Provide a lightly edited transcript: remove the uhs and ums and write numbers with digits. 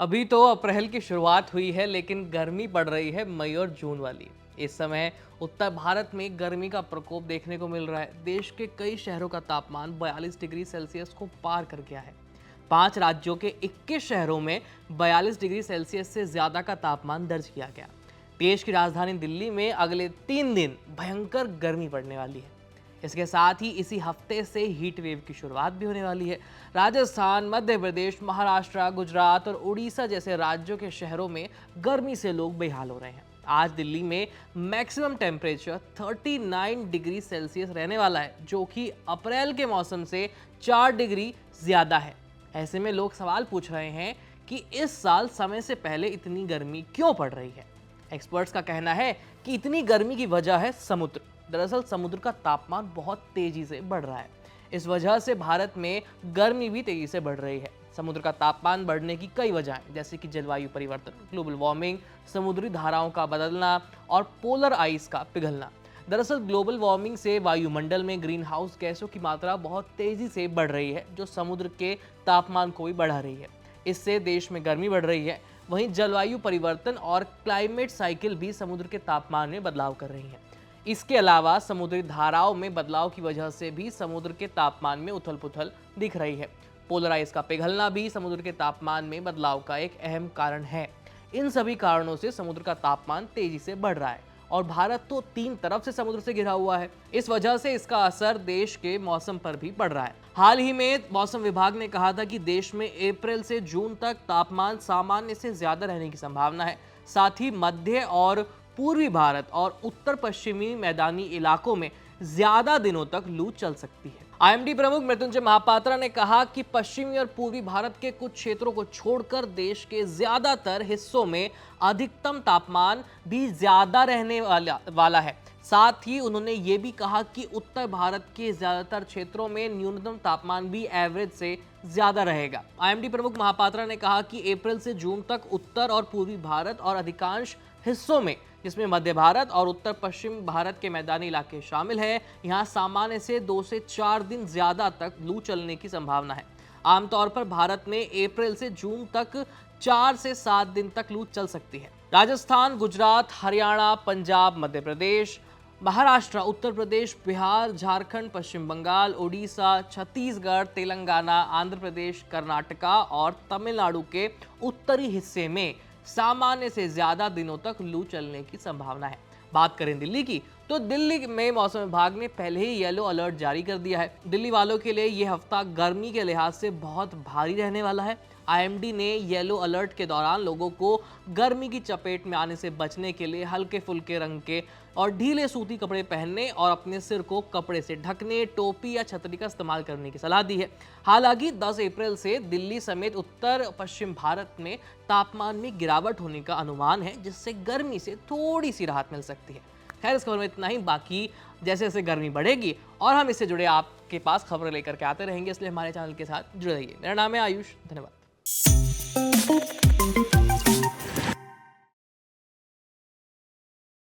अभी तो अप्रैल की शुरुआत हुई है, लेकिन गर्मी पड़ रही है मई और जून वाली। इस समय उत्तर भारत में गर्मी का प्रकोप देखने को मिल रहा है। देश के कई शहरों का तापमान 42 डिग्री सेल्सियस को पार कर गया है। 5 राज्यों के 21 शहरों में 42 डिग्री सेल्सियस से ज्यादा का तापमान दर्ज किया गया। देश की राजधानी दिल्ली में अगले 3 दिन भयंकर गर्मी पड़ने वाली है। इसके साथ ही इसी हफ्ते से हीट वेव की शुरुआत भी होने वाली है। राजस्थान, मध्य प्रदेश, महाराष्ट्र, गुजरात और उड़ीसा जैसे राज्यों के शहरों में गर्मी से लोग बेहाल हो रहे हैं। आज दिल्ली में मैक्सिमम टेम्परेचर 39 डिग्री सेल्सियस रहने वाला है, जो कि अप्रैल के मौसम से 4 डिग्री ज्यादा है। ऐसे में लोग सवाल पूछ रहे हैं कि इस साल समय से पहले इतनी गर्मी क्यों पड़ रही है। एक्सपर्ट्स का कहना है कि इतनी गर्मी की वजह है समुद्र। दरअसल समुद्र का तापमान बहुत तेजी से बढ़ रहा है। इस वजह से भारत में गर्मी भी तेजी से बढ़ रही है। समुद्र का तापमान बढ़ने की कई वजहें, जैसे कि जलवायु परिवर्तन, ग्लोबल वार्मिंग, समुद्री धाराओं का बदलना और पोलर आइस का पिघलना। दरअसल ग्लोबल वार्मिंग से वायुमंडल में ग्रीन हाउस गैसों की मात्रा बहुत तेजी से बढ़ रही है, जो समुद्र के तापमान को भी बढ़ा रही है। इससे देश में गर्मी बढ़ रही है। वहीं जलवायु परिवर्तन और क्लाइमेट साइकिल भी समुद्र के तापमान में बदलाव कर रही है। इसके अलावा समुद्री धाराओं में बदलाव की वजह से भी समुद्र के तापमान में उथल पुथल दिख रही है। पोलर आइस का पिघलना भी समुद्र के तापमान में बदलाव का एक अहम कारण है। इन सभी कारणों से समुद्र का तापमान तेजी से बढ़ रहा है और भारत तो 3 तरफ से समुद्र से घिरा हुआ है। इस वजह से इसका असर देश के मौसम पर भी पड़ रहा है। हाल ही में मौसम विभाग ने कहा था कि देश में अप्रैल से जून तक तापमान सामान्य से ज्यादा रहने की संभावना है। साथ ही मध्य और पूर्वी भारत और उत्तर पश्चिमी मैदानी इलाकों में ज्यादा दिनों तक लू चल सकती है। आईएमडी प्रमुख मृत्युंजय महापात्रा ने कहा कि पश्चिमी और पूर्वी भारत के कुछ क्षेत्रों को छोड़कर देश के ज्यादातर हिस्सों में अधिकतम तापमान भी ज्यादा रहने वाला है। साथ ही उन्होंने ये भी कहा कि उत्तर भारत के ज्यादातर क्षेत्रों में न्यूनतम तापमान भी एवरेज से ज्यादा रहेगा। आईएमडी प्रमुख महापात्रा ने कहा कि अप्रैल से जून तक उत्तर और पूर्वी भारत और अधिकांश हिस्सों में, जिसमें मध्य भारत और उत्तर पश्चिम भारत के मैदानी इलाके शामिल हैं, यहां सामान्य से 2 से 4 दिन ज्यादा तक लू चलने की संभावना है। आमतौर पर भारत में अप्रैल से जून तक 4 से 7 दिन तक लू चल सकती है। राजस्थान, गुजरात, हरियाणा, पंजाब, मध्य प्रदेश, महाराष्ट्र, उत्तर प्रदेश, बिहार, झारखंड, पश्चिम बंगाल, ओडिशा, छत्तीसगढ़, तेलंगाना, आंध्र प्रदेश, कर्नाटका और तमिलनाडु के उत्तरी हिस्से में सामान्य से ज्यादा दिनों तक लू चलने की संभावना है। बात करें दिल्ली की, तो दिल्ली में मौसम विभाग ने पहले ही येलो अलर्ट जारी कर दिया है। दिल्ली वालों के लिए यह हफ्ता गर्मी के लिहाज से बहुत भारी रहने वाला है। आईएमडी ने येलो अलर्ट के दौरान लोगों को गर्मी की चपेट में आने से बचने के लिए हल्के फुल्के रंग के और ढीले सूती कपड़े पहनने और अपने सिर को कपड़े से ढकने, टोपी या छतरी का इस्तेमाल करने की सलाह दी है। हालांकि 10 अप्रैल से दिल्ली समेत उत्तर पश्चिम भारत में तापमान में गिरावट होने का अनुमान है, जिससे गर्मी से थोड़ी सी राहत मिल सकती है। खैर, इस खबर में इतना ही। बाकी जैसे जैसे गर्मी बढ़ेगी और हम इससे जुड़े आपके पास खबरें लेकर के आते रहेंगे, इसलिए हमारे चैनल के साथ जुड़े रहिए। मेरा नाम है आयुष। धन्यवाद।